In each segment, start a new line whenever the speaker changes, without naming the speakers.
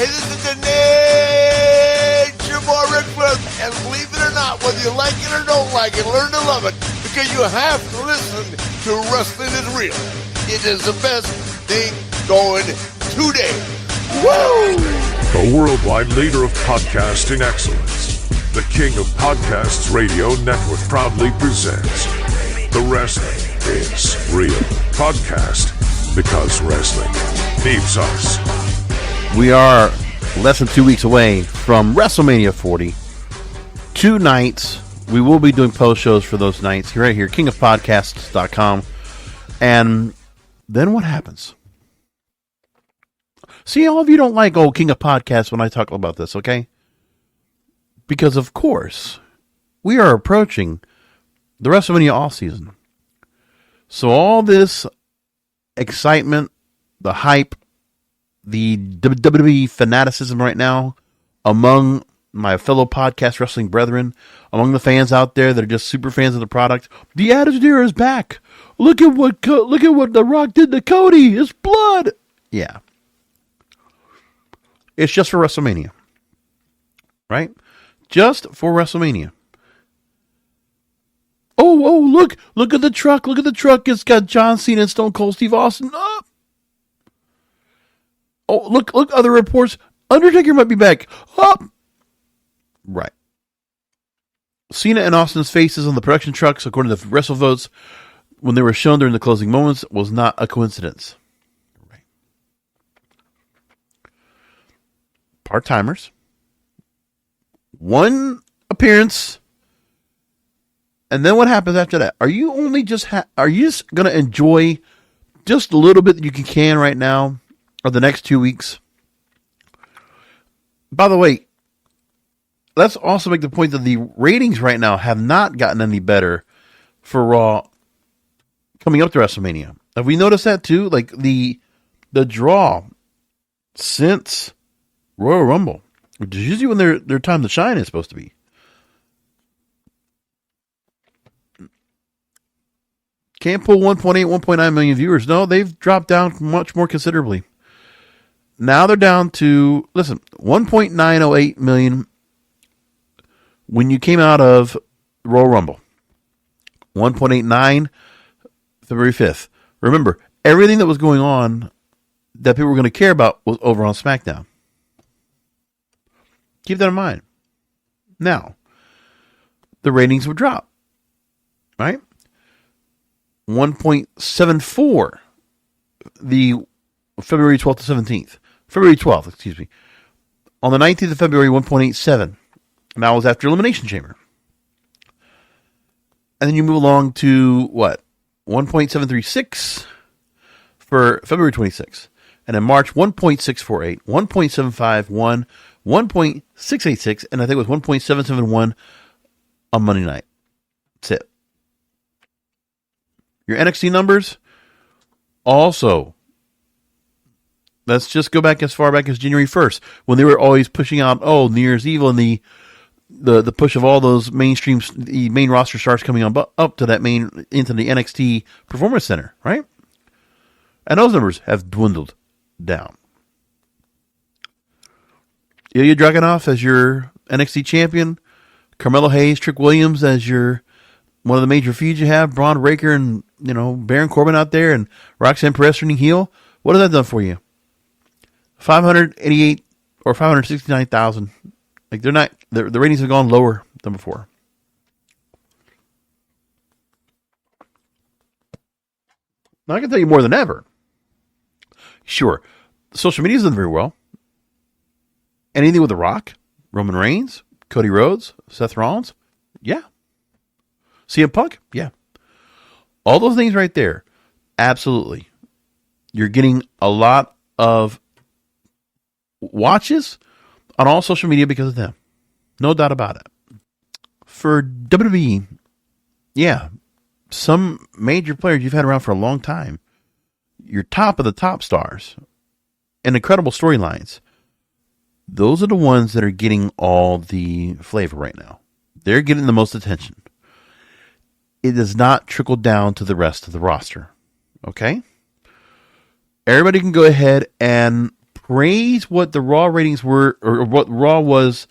Hey, this is the Nature Boy Ric Flair, and believe it or not, whether you like it or don't like it, learn to love it, because you have to listen to Wrestling is Real. It is the best thing going today. Woo!
The worldwide leader of podcasting excellence, the king of podcasts radio network proudly presents The Wrestling is Real podcast, because wrestling needs us.
We are less than 2 weeks away from WrestleMania 40. 2 nights. We will be doing post shows for those nights right here, kingofpodcasts.com. And then what happens? See, all of you don't like old King of Podcasts when I talk about this, okay? Because, of course, we are approaching the WrestleMania offseason. So all this excitement, the hype, the WWE fanaticism right now among my fellow podcast wrestling brethren, among the fans out there that are just super fans of the product. The Attitude Era is back. Look at what The Rock did to Cody. It's blood. Yeah. It's just for WrestleMania. Right? Just for WrestleMania. Oh, look at the truck. Look at the truck. It's got John Cena and Stone Cold Steve Austin. Oh, look, other reports. Undertaker might be back. Up. Right. Cena and Austin's faces on the production trucks, according to WrestleVotes, when they were shown during the closing moments, was not a coincidence. Right. Part-timers. 1 appearance. And then what happens after that? Are you only just are you just going to enjoy just a little bit that you can right now or the next 2 weeks? By the way, let's also make the point that the ratings right now have not gotten any better for Raw coming up to WrestleMania. Have we noticed that too? Like the draw since Royal Rumble, which is usually when their time to shine is supposed to be. Can't pull 1.8, 1.9 million viewers. No, they've dropped down much more considerably. Now they're down to, 1.908 million when you came out of Royal Rumble. 1.89 February 5th. Remember, everything that was going on that people were going to care about was over on SmackDown. Keep that in mind. Now, the ratings would drop. Right? 1.74 the February 12th to 17th. February 12th, excuse me. On the 19th of February, 1.87. And that was after Elimination Chamber. And then you move along to, 1.736 for February 26th. And in March, 1.648, 1.751, 1.686, and I think it was 1.771 on Monday night. That's it. Your NXT numbers, also, let's just go back as far back as January 1st, when they were always pushing out, New Year's Evil and the push of all those mainstream, the main roster stars coming on up to that into the NXT Performance Center, right? And those numbers have dwindled down. Ilya Dragunov as your NXT champion, Carmelo Hayes, Trick Williams as your one of the major feuds you have, Bron Breaker and, Baron Corbin out there and Roxanne Perez turning heel. What has that done for you? 588 or 569,000. Like the ratings have gone lower than before. Now I can tell you more than ever. Sure, social media is doing very well. Anything with The Rock, Roman Reigns, Cody Rhodes, Seth Rollins, yeah. CM Punk, yeah. All those things right there, absolutely. You're getting a lot of watches on all social media because of them. No doubt about it. For WWE, yeah, some major players you've had around for a long time, your top of the top stars, and incredible storylines, those are the ones that are getting all the flavor right now. They're getting the most attention. It does not trickle down to the rest of the roster. Okay? Everybody can go ahead and praise what the Raw ratings were, or what Raw was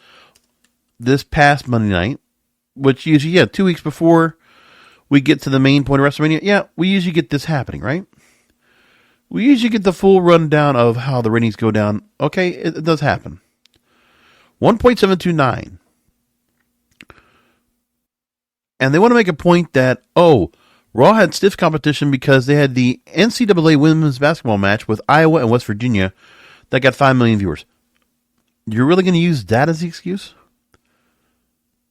this past Monday night, which usually, 2 weeks before we get to the main point of WrestleMania, we usually get this happening, right? We usually get the full rundown of how the ratings go down. Okay, it does happen. 1.729. And they want to make a point that, Raw had stiff competition because they had the NCAA women's basketball match with Iowa and West Virginia that got 5 million viewers. You're really going to use that as the excuse?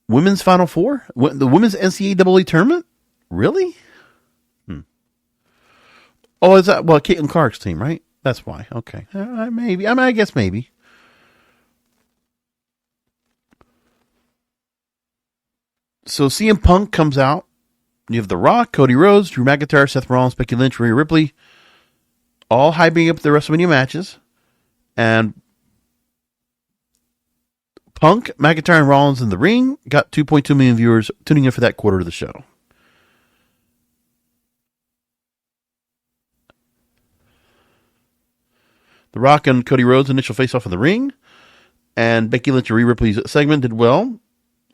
Women's Final Four? The women's NCAA tournament? Really? Oh, is that, Caitlin Clark's team, right? That's why. Okay. Maybe. I guess maybe. So CM Punk comes out. You have The Rock, Cody Rhodes, Drew McIntyre, Seth Rollins, Becky Lynch, Rhea Ripley, all hyping up the WrestleMania matches. And Punk, McIntyre, and Rollins in the ring got 2.2 million viewers tuning in for that quarter of the show. The Rock and Cody Rhodes' initial face-off in the ring, and Becky Lynch and Rhea Ripley's segment did well.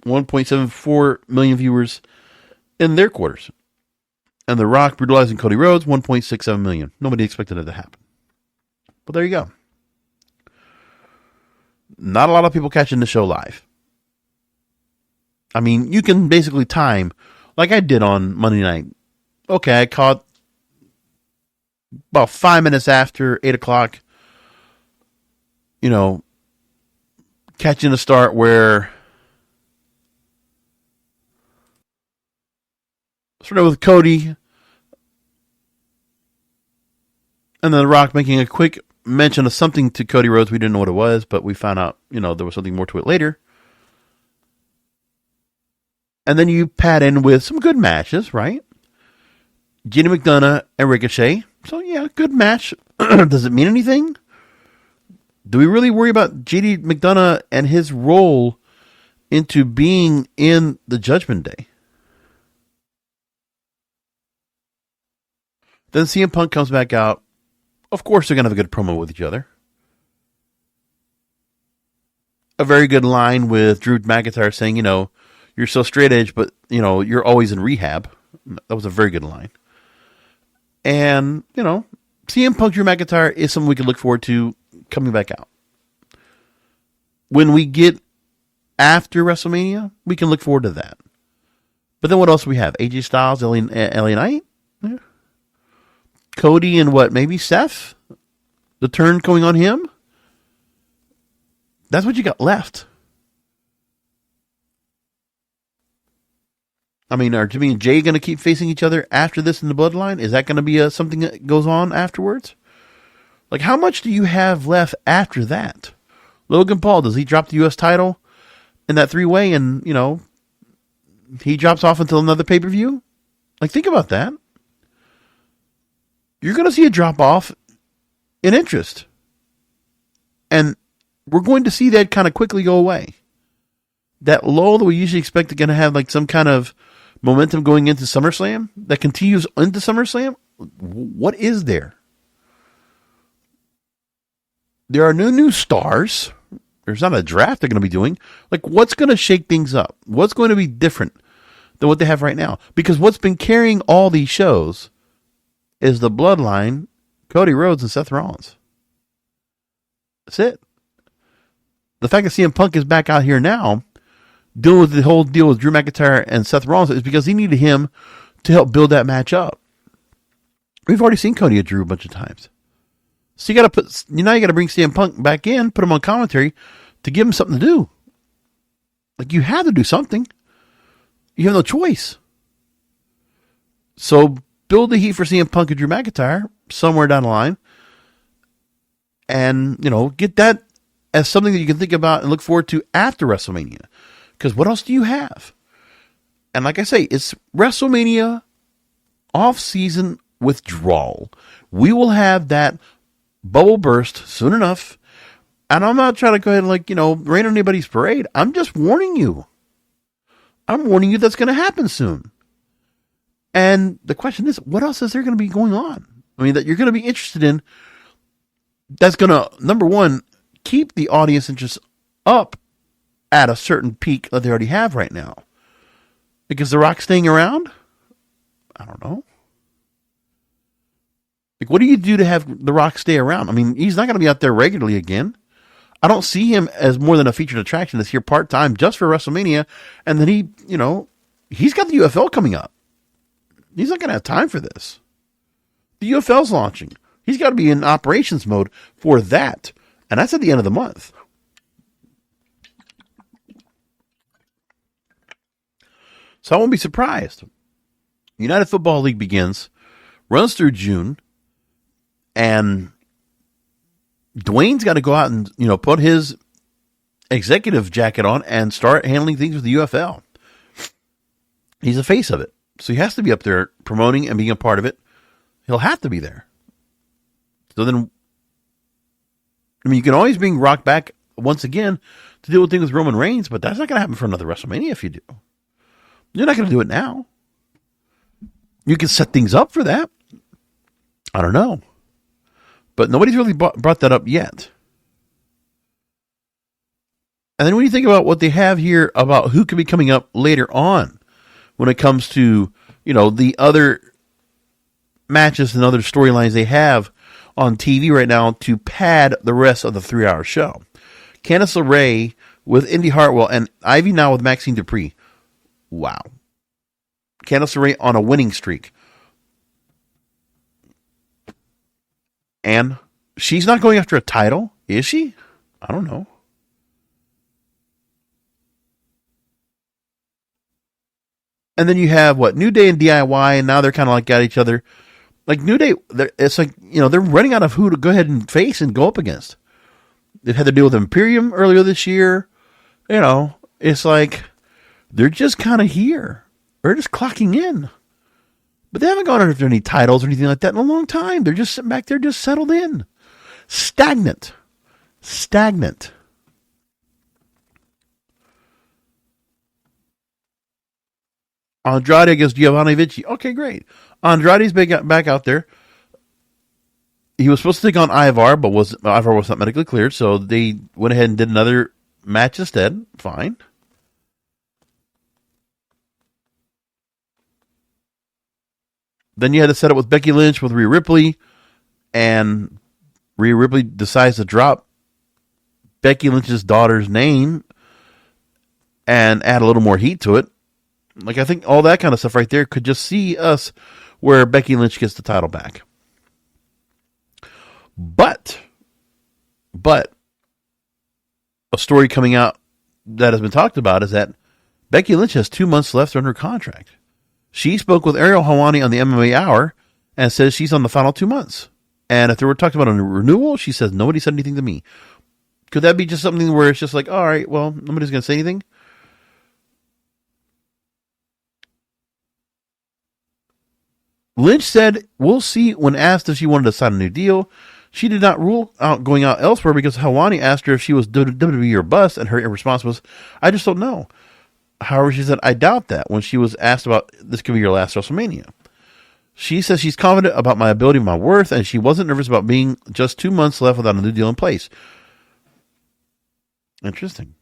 1.74 million viewers in their quarters. And The Rock brutalizing Cody Rhodes, 1.67 million. Nobody expected it to happen. But there you go. Not a lot of people catching the show live. I mean, you can basically time, like I did on Monday night. Okay, I caught about 5 minutes after 8 o'clock, catching a start where, started with Cody, and then The Rock making a quick mention of something to Cody Rhodes. We didn't know what it was, but we found out, there was something more to it later. And then you pad in with some good matches, right? Jenny McDonough and Ricochet. So, good match. Does it mean anything? Do we really worry about JD McDonough and his role into being in the Judgment Day? Then CM Punk comes back out. Of course, they're going to have a good promo with each other. A very good line with Drew McIntyre saying, you're so straight edge, but, you're always in rehab. That was a very good line. And, CM Punk, Drew McIntyre is something we can look forward to coming back out. When we get after WrestleMania, we can look forward to that. But then what else do we have? AJ Styles, LA Knight? Yeah. Cody and maybe Seth? The turn going on him? That's what you got left. I mean, are Jimmy and Jay going to keep facing each other after this in the Bloodline? Is that going to be something that goes on afterwards? Like, how much do you have left after that? Logan Paul, does he drop the U.S. title in that 3-way and, he drops off until another pay-per-view? Like, think about that. You're going to see a drop-off in interest. And we're going to see that kind of quickly go away. That lull that we usually expect to going to have some kind of momentum going into SummerSlam that continues into SummerSlam. What is there? There are no new stars. There's not a draft they're going to be doing. What's going to shake things up? What's going to be different than what they have right now? Because what's been carrying all these shows is the Bloodline, Cody Rhodes, and Seth Rollins. That's it. The fact that CM Punk is back out here now, dealing with the whole deal with Drew McIntyre and Seth Rollins, is because he needed him to help build that match up. We've already seen Cody and Drew a bunch of times. So you got to bring CM Punk back in, put him on commentary to give him something to do. You have to do something. You have no choice. So build the heat for CM Punk and Drew McIntyre somewhere down the line. And, get that as something that you can think about and look forward to after WrestleMania. Because what else do you have? And like I say, it's WrestleMania off-season withdrawal. We will have that bubble burst soon enough. And I'm not trying to go ahead and rain on anybody's parade. I'm just warning you. I'm warning you that's going to happen soon. And the question is, what else is there going to be going on? I mean, that you're going to be interested in that's going to, number one, keep the audience interest up at a certain peak that they already have right now. Because The Rock staying around? I don't know. Like, what do you do to have The Rock stay around? I mean, he's not going to be out there regularly again. I don't see him as more than a featured attraction that's here part-time just for WrestleMania. And then he's got the UFL coming up. He's not going to have time for this. The UFL's launching. He's got to be in operations mode for that. And that's at the end of the month. So I won't be surprised. United Football League begins, runs through June, and Dwayne's got to go out and, put his executive jacket on and start handling things with the UFL. He's the face of it. So he has to be up there promoting and being a part of it. He'll have to be there. So then, you can always bring Rock back once again to deal with things with Roman Reigns, but that's not going to happen for another WrestleMania if you do. You're not going to do it now. You can set things up for that. I don't know. But nobody's really brought that up yet. And then when you think about what they have here about who could be coming up later on when it comes to, the other matches and other storylines they have on TV right now to pad the rest of the 3-hour show. Candice LeRae with Indy Hartwell and Ivy now with Maxine Dupree. Wow. Candice LeRae on a winning streak. And she's not going after a title, is she? I don't know. And then you have New Day and DIY, and now they're kind of like at each other. Like New Day, it's like, they're running out of who to go ahead and face and go up against. They've had to deal with Imperium earlier this year. It's like they're just kind of here. They're just clocking in. But they haven't gone after any titles or anything like that in a long time. They're just sitting back there, just settled in. Stagnant. Andrade against Giovanni Vinci. Okay, great. Andrade's back out there. He was supposed to take on Ivar, but Ivar was not medically cleared, so they went ahead and did another match instead. Fine. Then you had to set up with Becky Lynch with Rhea Ripley, and Rhea Ripley decides to drop Becky Lynch's daughter's name and add a little more heat to it. Like, I think all that kind of stuff right there could just see us where Becky Lynch gets the title back. But a story coming out that has been talked about is that Becky Lynch has 2 months left on her contract. She spoke with Ariel Helwani on the MMA Hour and says she's on the final 2 months. And if they were talking about a renewal, she says nobody said anything to me. Could that be just something where it's just like, all right, well, nobody's going to say anything? Lynch said, we'll see when asked if she wanted to sign a new deal. She did not rule out going out elsewhere because Helwani asked her if she was WWE or bust, and her response was, I just don't know. However, she said, I doubt that when she was asked about this could be your last WrestleMania. She says she's confident about my ability and my worth, and she wasn't nervous about being just 2 months left without a new deal in place. Interesting.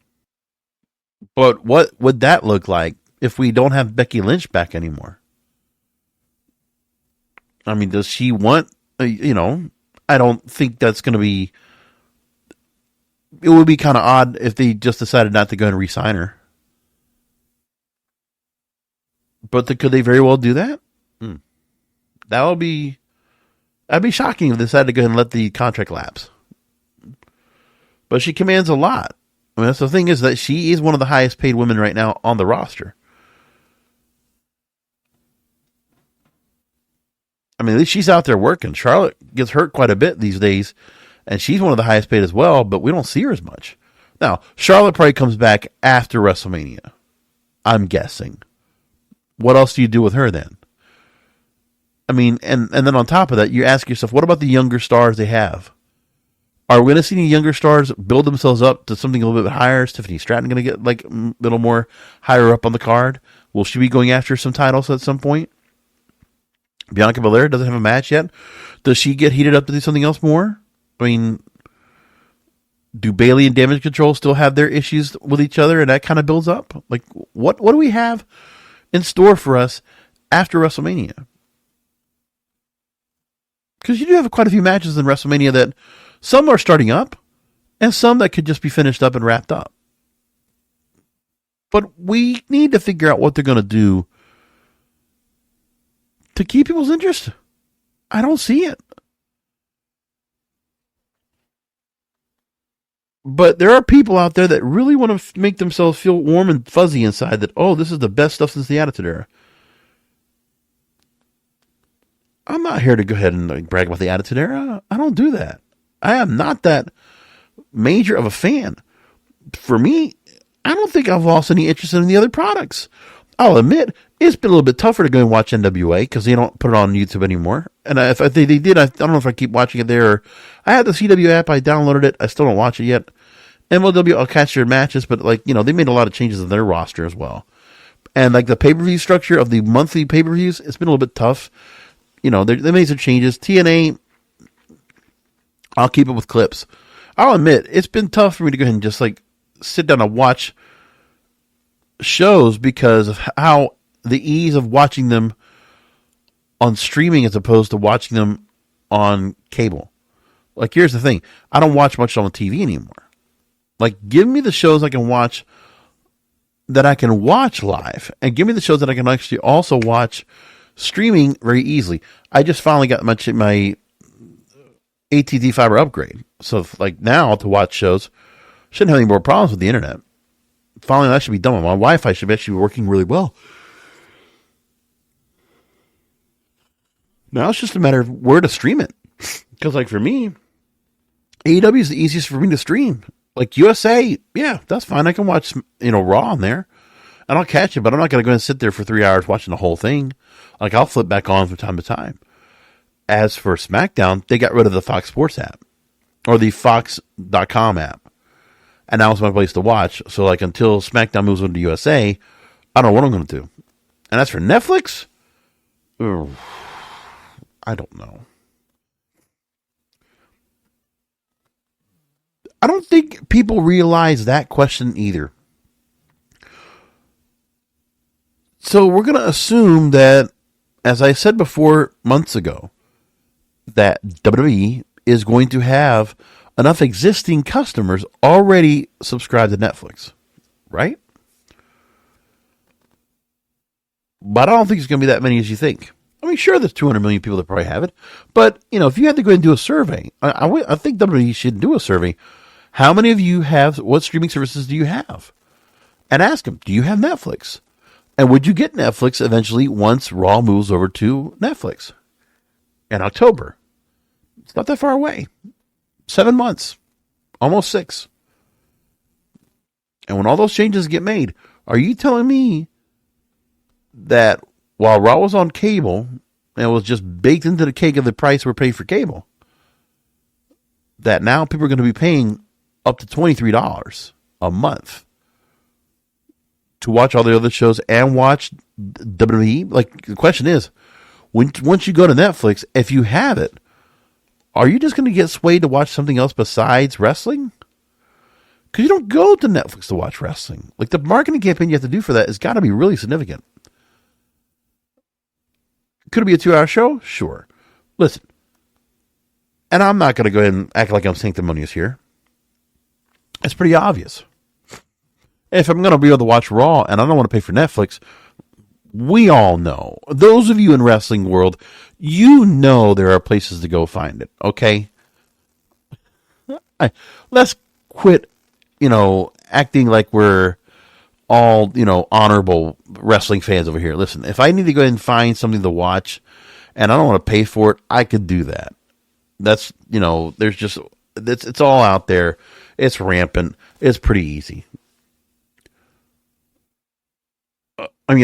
But what would that look like if we don't have Becky Lynch back anymore? I mean, does she want, I don't think that's going to be, it would be kind of odd if they just decided not to go and re-sign her. But could they very well do that? That'd be shocking if they decided to go ahead and let the contract lapse. But she commands a lot. I mean, that's the thing is that she is one of the highest paid women right now on the roster. I mean, at least she's out there working. Charlotte gets hurt quite a bit these days, and she's one of the highest paid as well, but we don't see her as much. Now, Charlotte probably comes back after WrestleMania, I'm guessing. What else do you do with her then? I mean, and then on top of that, you ask yourself, what about the younger stars they have? Are we going to see any younger stars build themselves up to something a little bit higher? Is Tiffany Stratton going to get like a little more higher up on the card? Will she be going after some titles at some point? Bianca Belair doesn't have a match yet. Does she get heated up to do something else more? I mean, do Bailey and Damage Control still have their issues with each other, and that kind of builds up? Like, what do we have in store for us after WrestleMania? Because you do have quite a few matches in WrestleMania that some are starting up, and some that could just be finished up and wrapped up. But we need to figure out what they're going to do to keep people's interest. I don't see it. But there are people out there that really want to make themselves feel warm and fuzzy inside that, oh, this is the best stuff since the Attitude Era. I'm not here to go ahead and brag about the Attitude Era. I don't do that. I am not that major of a fan. For me, I don't think I've lost any interest in the other products. I'll admit, it's been a little bit tougher to go and watch NWA because they don't put it on YouTube anymore. And if they did, I don't know if I keep watching it there. Or I have the CW app. I downloaded it. I still don't watch it yet. MLW, I'll catch their matches, but they made a lot of changes in their roster as well. And like the pay-per-view structure of the monthly pay-per-views, it's been a little bit tough. They made some changes. TNA, I'll keep it with clips. I'll admit, it's been tough for me to go ahead and just sit down and watch shows because of how the ease of watching them on streaming as opposed to watching them on cable. Like, here's the thing. I don't watch much on TV anymore. Like, give me the shows I can watch that I can watch live, and give me the shows that I can actually also watch streaming very easily. I just finally got my AT&T fiber upgrade. So, now to watch shows, shouldn't have any more problems with the internet. Finally, that should be done. My Wi-Fi should actually be working really well. Now it's just a matter of where to stream it. Because, for me, AEW is the easiest for me to stream. Like USA, yeah, that's fine. I can watch, Raw on there. And I'll catch it, but I'm not going to go and sit there for 3 hours watching the whole thing. I'll flip back on from time to time. As for SmackDown, they got rid of the Fox Sports app. Or the Fox.com app. And now it's my place to watch. So, until SmackDown moves on to USA, I don't know what I'm going to do. And as for Netflix, I don't know. I don't think people realize that question either. So we're going to assume that, as I said before months ago, that WWE is going to have enough existing customers already subscribed to Netflix, right? But I don't think it's going to be that many as you think. I mean, sure, there's 200 million people that probably have it. But, if you had to go and do a survey, I think WWE should do a survey. How many of you have, what streaming services do you have? And ask them, do you have Netflix? And would you get Netflix eventually once Raw moves over to Netflix? In October. It's not that far away. 7 months. Almost 6. And when all those changes get made, are you telling me that while Raw was on cable, and it was just baked into the cake of the price we're paying for cable, that now people are going to be paying up to $23 a month to watch all the other shows and watch WWE? The question is, once you go to Netflix, if you have it, are you just going to get swayed to watch something else besides wrestling? Because you don't go to Netflix to watch wrestling. The marketing campaign you have to do for that has got to be really significant. Could it be a 2-hour show? Sure. Listen, and I'm not going to go ahead and act like I'm sanctimonious here. It's pretty obvious. If I'm going to be able to watch Raw and I don't want to pay for Netflix, we all know. Those of you in wrestling world, there are places to go find it, okay? Let's quit, acting like we're all, honorable wrestling fans over here. Listen, if I need to go ahead and find something to watch and I don't want to pay for it, I could do that. That's, there's just, it's all out there. It's rampant. It's pretty easy.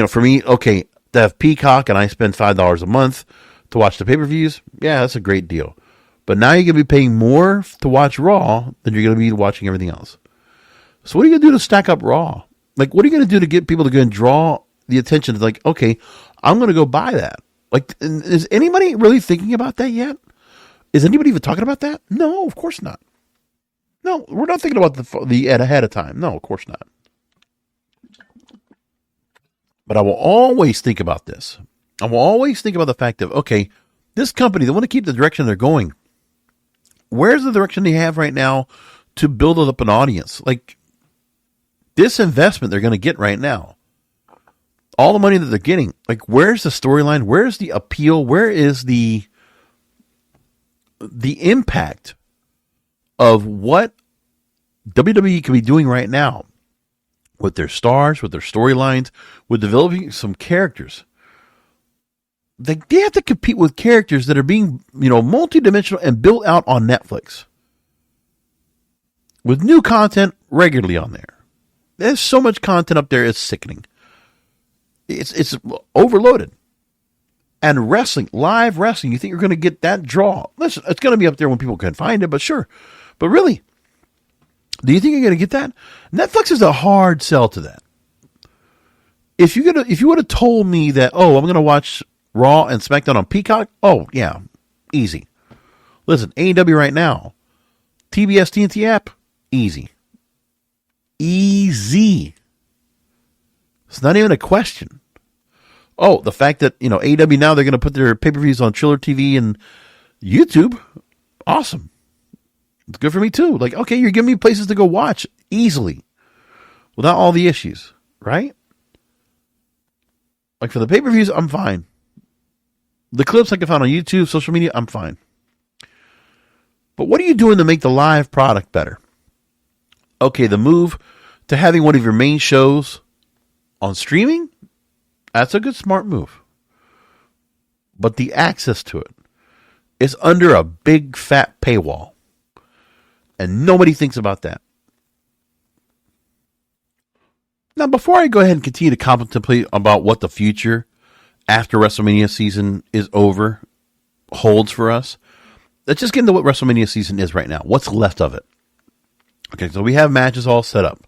For me, okay, to have Peacock and I spend $5 a month to watch the pay-per-views, yeah, that's a great deal. But now you're going to be paying more to watch Raw than you're going to be watching everything else. So what are you going to do to stack up Raw? What are you going to do to get people to go and draw the attention? Okay, I'm going to go buy that. Is anybody really thinking about that yet? Is anybody even talking about that? No, of course not. No, we're not thinking about the ahead of time. No, of course not. But I will always think about this. I will always think about the fact of, okay, this company, they want to keep the direction they're going. Where's the direction they have right now to build up an audience? Like, this investment they're going to get right now, all the money that they're getting, like, where's the storyline? Where's the appeal? Where is the impact of what WWE can be doing right now with their stars, with their storylines, with developing some characters? They have to compete with characters that are being, multidimensional and built out on Netflix with new content regularly on there. There's so much content up there, it's sickening. It's overloaded. And wrestling, live wrestling, you think you're going to get that draw? Listen, it's going to be up there when people can find it, but sure. But really, do you think you're going to get that? Netflix is a hard sell to that. If you would have told me that, I'm going to watch Raw and SmackDown on Peacock, yeah, easy. Listen, AEW right now, TBS TNT app, easy. Easy. It's not even a question. The fact that, AEW now, they're going to put their pay-per-views on Triller TV and YouTube, awesome. It's good for me too. Like, okay, you're giving me places to go watch easily without all the issues, right? Like, for the pay-per-views, I'm fine. The clips I can find on YouTube, social media, I'm fine. But what are you doing to make the live product better? Okay, the move to having one of your main shows on streaming, that's a good, smart move. But the access to it is under a big, fat paywall. And nobody thinks about that. Now, before I go ahead and continue to contemplate about what the future after WrestleMania season is over holds for us, let's just get into what WrestleMania season is right now. What's left of it? Okay, so we have matches all set up.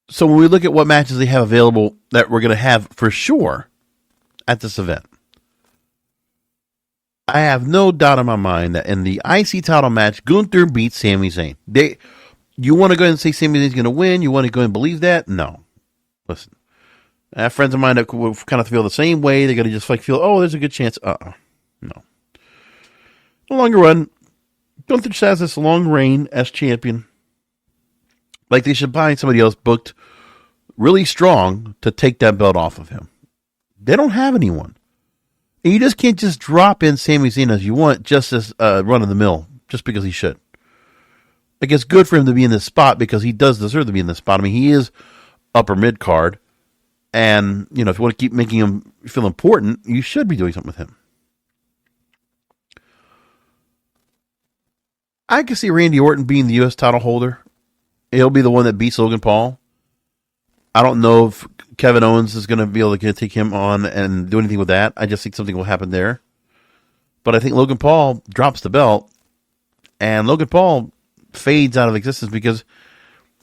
So when we look at what matches they have available that we're going to have for sure at this event, I have no doubt in my mind that in the IC title match, Gunther beats Sami Zayn. You want to go ahead and say Sami Zayn's going to win? You want to go and believe that? No. Listen, I have friends of mine that kind of feel the same way. They're going to just feel, there's a good chance. No. In the longer run, Gunther just has this long reign as champion. Like, they should find somebody else booked really strong to take that belt off of him. They don't have anyone. And you just can't just drop in Sami Zayn as you want, just as run of the mill, just because he should. Like, it's good for him to be in this spot because he does deserve to be in this spot. I mean, he is upper mid card. And, if you want to keep making him feel important, you should be doing something with him. I can see Randy Orton being the U.S. title holder. He'll be the one that beats Logan Paul. I don't know if Kevin Owens is going to be able to take him on and do anything with that. I just think something will happen there. But I think Logan Paul drops the belt, and Logan Paul fades out of existence because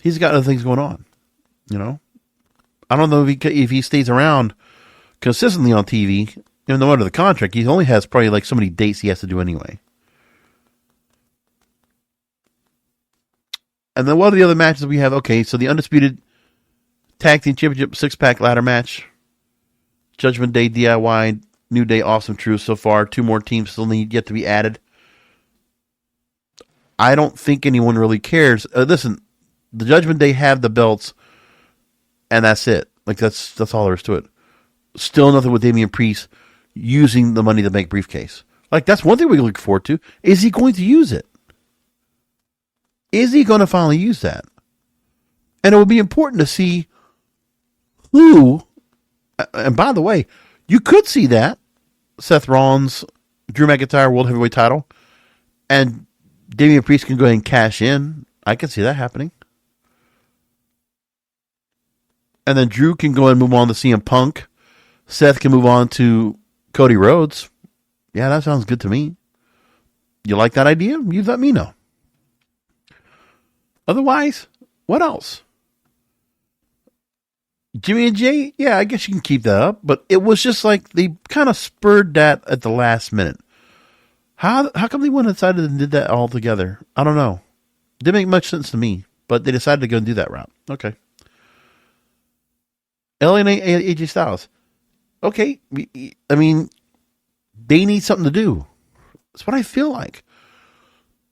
he's got other things going on. I don't know if he stays around consistently on TV. Even though under the contract, he only has probably so many dates he has to do anyway. And then what are the other matches we have? Okay, so the Undisputed Tag Team Championship 6-pack ladder match. Judgment Day DIY, New Day Awesome Truth so far. 2 more teams still need yet to be added. I don't think anyone really cares. Listen, the Judgment Day have the belts, and that's it. That's all there is to it. Still nothing with Damian Priest using the Money to Bank briefcase. That's one thing we look forward to. Is he going to use it? Is he going to finally use that? And it would be important to see who, and by the way, you could see that Seth Rollins, Drew McIntyre World Heavyweight title, and Damian Priest can go ahead and cash in. I can see that happening. And then Drew can go ahead and move on to CM Punk. Seth can move on to Cody Rhodes. Yeah, that sounds good to me. You like that idea? You let me know. Otherwise, what else? Jimmy and Jay, yeah, I guess you can keep that up, but it was just like they kind of spurred that at the last minute. How come they went inside and did that all together? I don't know. Didn't make much sense to me, but they decided to go and do that route. Okay. LA and AJ Styles. Okay. I mean, they need something to do. That's what I feel like.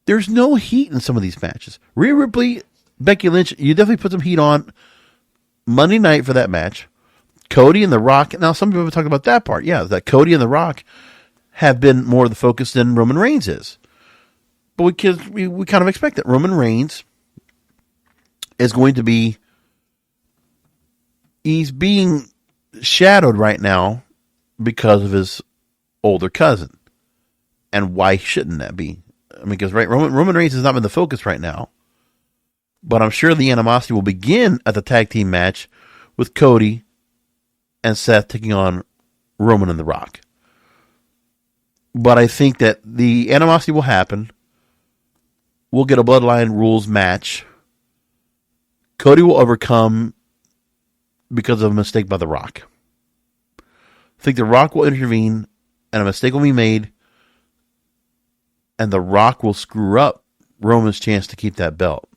There's no heat in some of these matches. Rhea Ripley, Becky Lynch, you definitely put some heat on Monday night for that match. Cody and The Rock. Now, some people have talked about that part. Yeah, that Cody and The Rock have been more the focus than Roman Reigns is. But we kind of expect that Roman Reigns is going to be, he's being shadowed right now because of his older cousin. And why shouldn't that be? I mean, because Roman Reigns has not been the focus right now. But I'm sure the animosity will begin at the tag team match with Cody and Seth taking on Roman and The Rock. But I think that the animosity will happen. We'll get a Bloodline Rules match. Cody will overcome because of a mistake by The Rock. I think The Rock will intervene and a mistake will be made. And The Rock will screw up Roman's chance to keep that belt.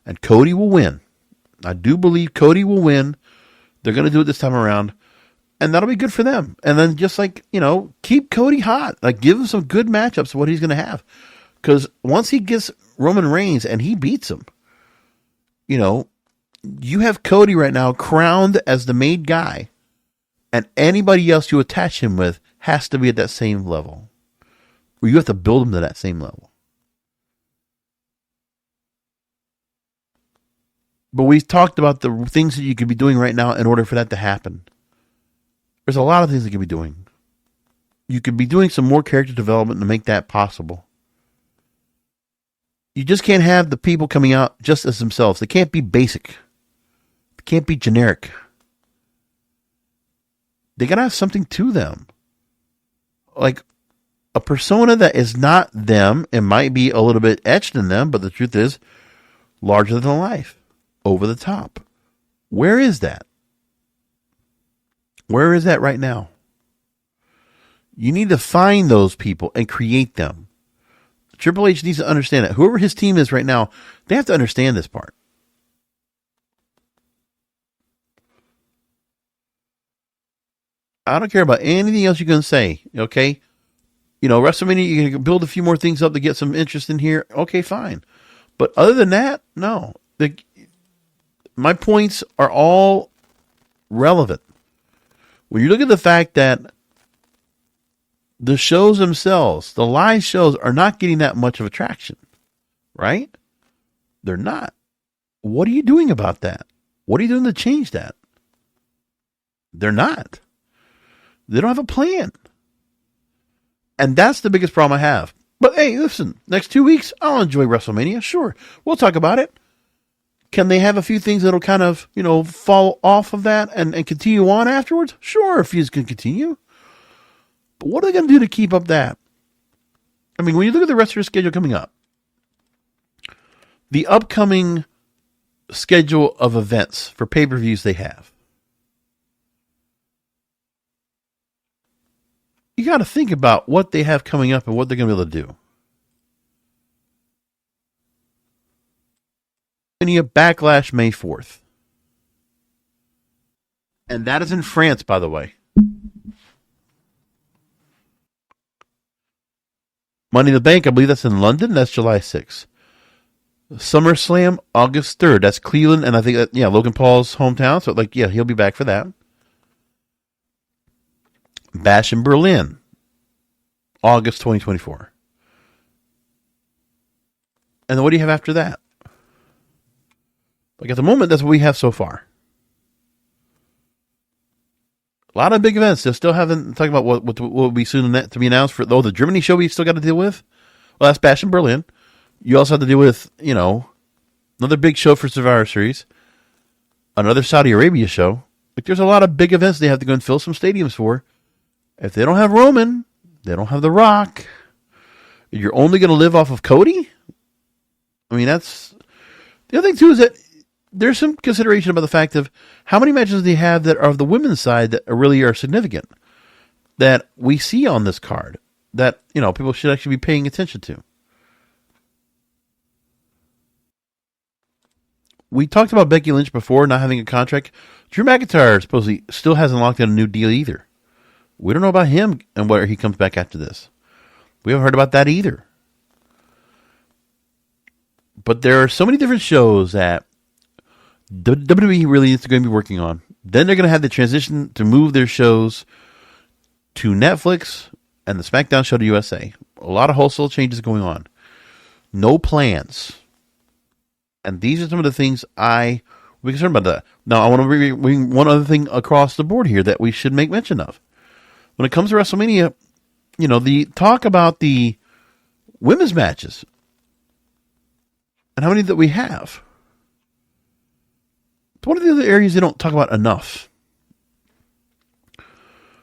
And Cody will win. I do believe Cody will win. They're going to do it this time around. And that'll be good for them. And then just like, keep Cody hot. Like, give him some good matchups of what he's going to have. Because once he gets Roman Reigns and he beats him, you have Cody right now crowned as the main guy. And anybody else you attach him with has to be at that same level. Or you have to build him to that same level. But we've talked about the things that you could be doing right now in order for that to happen. There's a lot of things you could be doing. You could be doing some more character development to make that possible. You just can't have the people coming out just as themselves. They can't be basic. They can't be generic. They got to have something to them. Like a persona that is not them. It might be a little bit etched in them, but the truth is larger than life. Over the top. Where is that? Where is that right now? You need to find those people and create them. Triple H needs to understand it. Whoever his team is right now, they have to understand this part. I don't care about anything else you're going to say, okay? WrestleMania, you can build a few more things up to get some interest in here. Okay, fine. But other than that, no. My points are all relevant. When you look at the fact that the shows themselves, the live shows, are not getting that much of attraction, right? They're not. What are you doing about that? What are you doing to change that? They're not. They don't have a plan. And that's the biggest problem I have. But hey, listen, next 2 weeks, I'll enjoy WrestleMania. Sure. We'll talk about it. Can they have a few things that'll kind of, fall off of that and continue on afterwards? Sure, if feuds can continue. But what are they going to do to keep up that? I mean, when you look at the rest of your schedule coming up, the upcoming schedule of events for pay-per-views they have, you got to think about what they have coming up and what they're going to be able to do. Backlash May 4th. And that is in France, by the way. Money in the Bank, I believe that's in London. That's July 6th. SummerSlam, August 3rd. That's Cleveland, and I think that, Logan Paul's hometown. So, he'll be back for that. Bash in Berlin, August 2024. And then what do you have after that? At the moment, that's what we have so far. A lot of big events. They still haven't talked about what will be soon to be announced for the Germany show we still got to deal with. Well, that's Bash in Berlin. You also have to deal with, another big show for Survivor Series. Another Saudi Arabia show. There's a lot of big events they have to go and fill some stadiums for. If they don't have Roman, they don't have The Rock. You're only going to live off of Cody? I mean, that's... The other thing, too, is that there's some consideration about the fact of how many matches they have that are of the women's side that really are significant, that we see on this card, that, people should actually be paying attention to. We talked about Becky Lynch before not having a contract. Drew McIntyre supposedly still hasn't locked in a new deal either. We don't know about him and where he comes back after this. We haven't heard about that either. But there are so many different shows that WWE really is going to be working on. Then they're going to have the transition to move their shows to Netflix and the SmackDown show to USA. A lot of wholesale changes going on. No plans. And these are some of the things we're concerned about that. Now, I want to bring one other thing across the board here that we should make mention of. When it comes to WrestleMania, the talk about the women's matches and how many that we have. It's one of the other areas they don't talk about enough.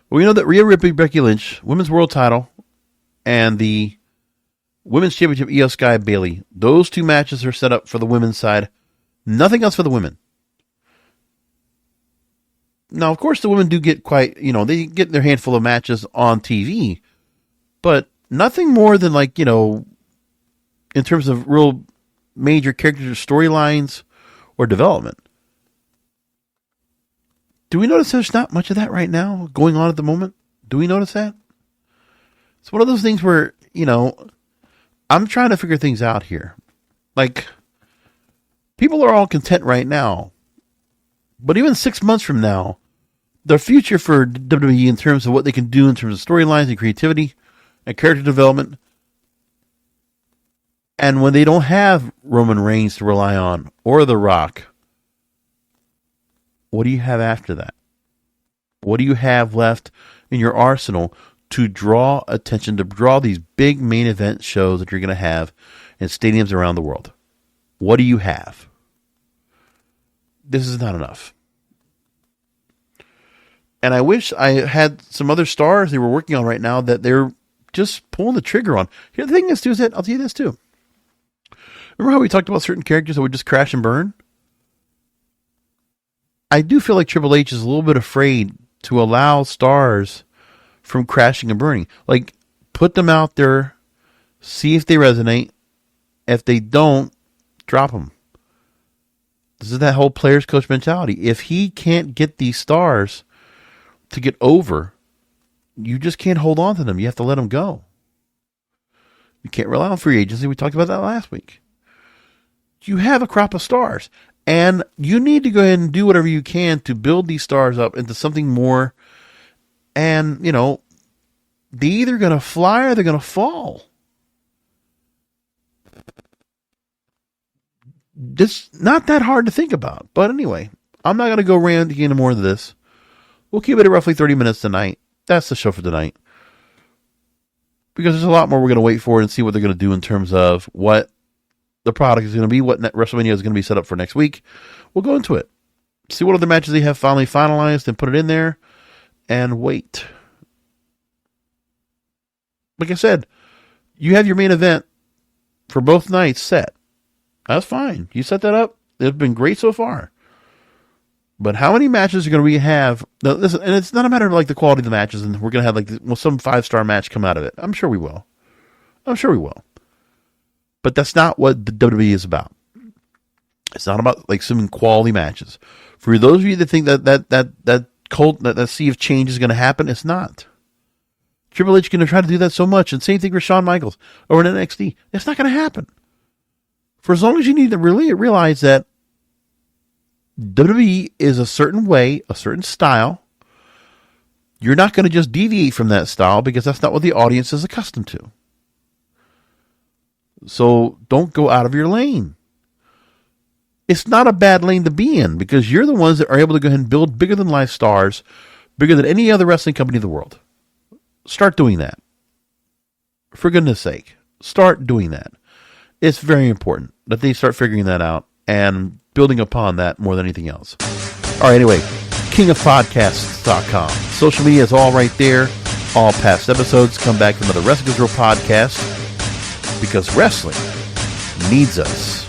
Well, we know that Rhea Ripley, Becky Lynch, women's world title, and the women's championship, Io Sky Bayley. Those two matches are set up for the women's side. Nothing else for the women. Now, of course, the women do get they get their handful of matches on TV, but nothing more than in terms of real major character storylines or development. Do we notice there's not much of that right now going on at the moment? Do we notice that? It's one of those things where, I'm trying to figure things out here. People are all content right now. But even 6 months from now, the future for WWE in terms of what they can do in terms of storylines and creativity and character development, and when they don't have Roman Reigns to rely on or The Rock, what do you have after that? What do you have left in your arsenal to draw attention, to draw these big main event shows that you're going to have in stadiums around the world? What do you have? This is not enough. And I wish I had some other stars they were working on right now that they're just pulling the trigger on. Here, the thing is, too, is that I'll tell you this, too. Remember how we talked about certain characters that would just crash and burn? I do feel like Triple H is a little bit afraid to allow stars from crashing and burning. Put them out there, see if they resonate. If they don't, drop them. This is that whole player's coach mentality. If he can't get these stars to get over, you just can't hold on to them. You have to let them go. You can't rely on free agency. We talked about that last week. You have a crop of stars, and you need to go ahead and do whatever you can to build these stars up into something more. And, they're either going to fly or they're going to fall. It's not that hard to think about. But anyway, I'm not going to go ranting into more of this. We'll keep it at roughly 30 minutes tonight. That's the show for tonight. Because there's a lot more we're going to wait for and see what they're going to do in terms of what the product is going to be, what WrestleMania is going to be set up for next week. We'll go into it. See what other matches they have finally finalized and put it in there. And wait. Like I said, you have your main event for both nights set. That's fine. You set that up. It's been great so far. But how many matches are going to have? Now, listen, and it's not a matter of the quality of the matches, and we're going to have some 5-star match come out of it. I'm sure we will. But that's not what the WWE is about. It's not about some quality matches. For those of you that think that sea of change is going to happen, it's not. Triple H is going to try to do that so much, and same thing with Shawn Michaels or in NXT. It's not going to happen. For as long as you need to really realize that WWE is a certain way, a certain style, you're not going to just deviate from that style because that's not what the audience is accustomed to. So don't go out of your lane. It's not a bad lane to be in because you're the ones that are able to go ahead and build bigger than life stars, bigger than any other wrestling company in the world. Start doing that. For goodness sake, start doing that. It's very important that they start figuring that out and building upon that more than anything else. All right, anyway, kingofpodcasts.com. Social media is all right there. All past episodes. Come back to another Wrestling Guru podcast because wrestling needs us.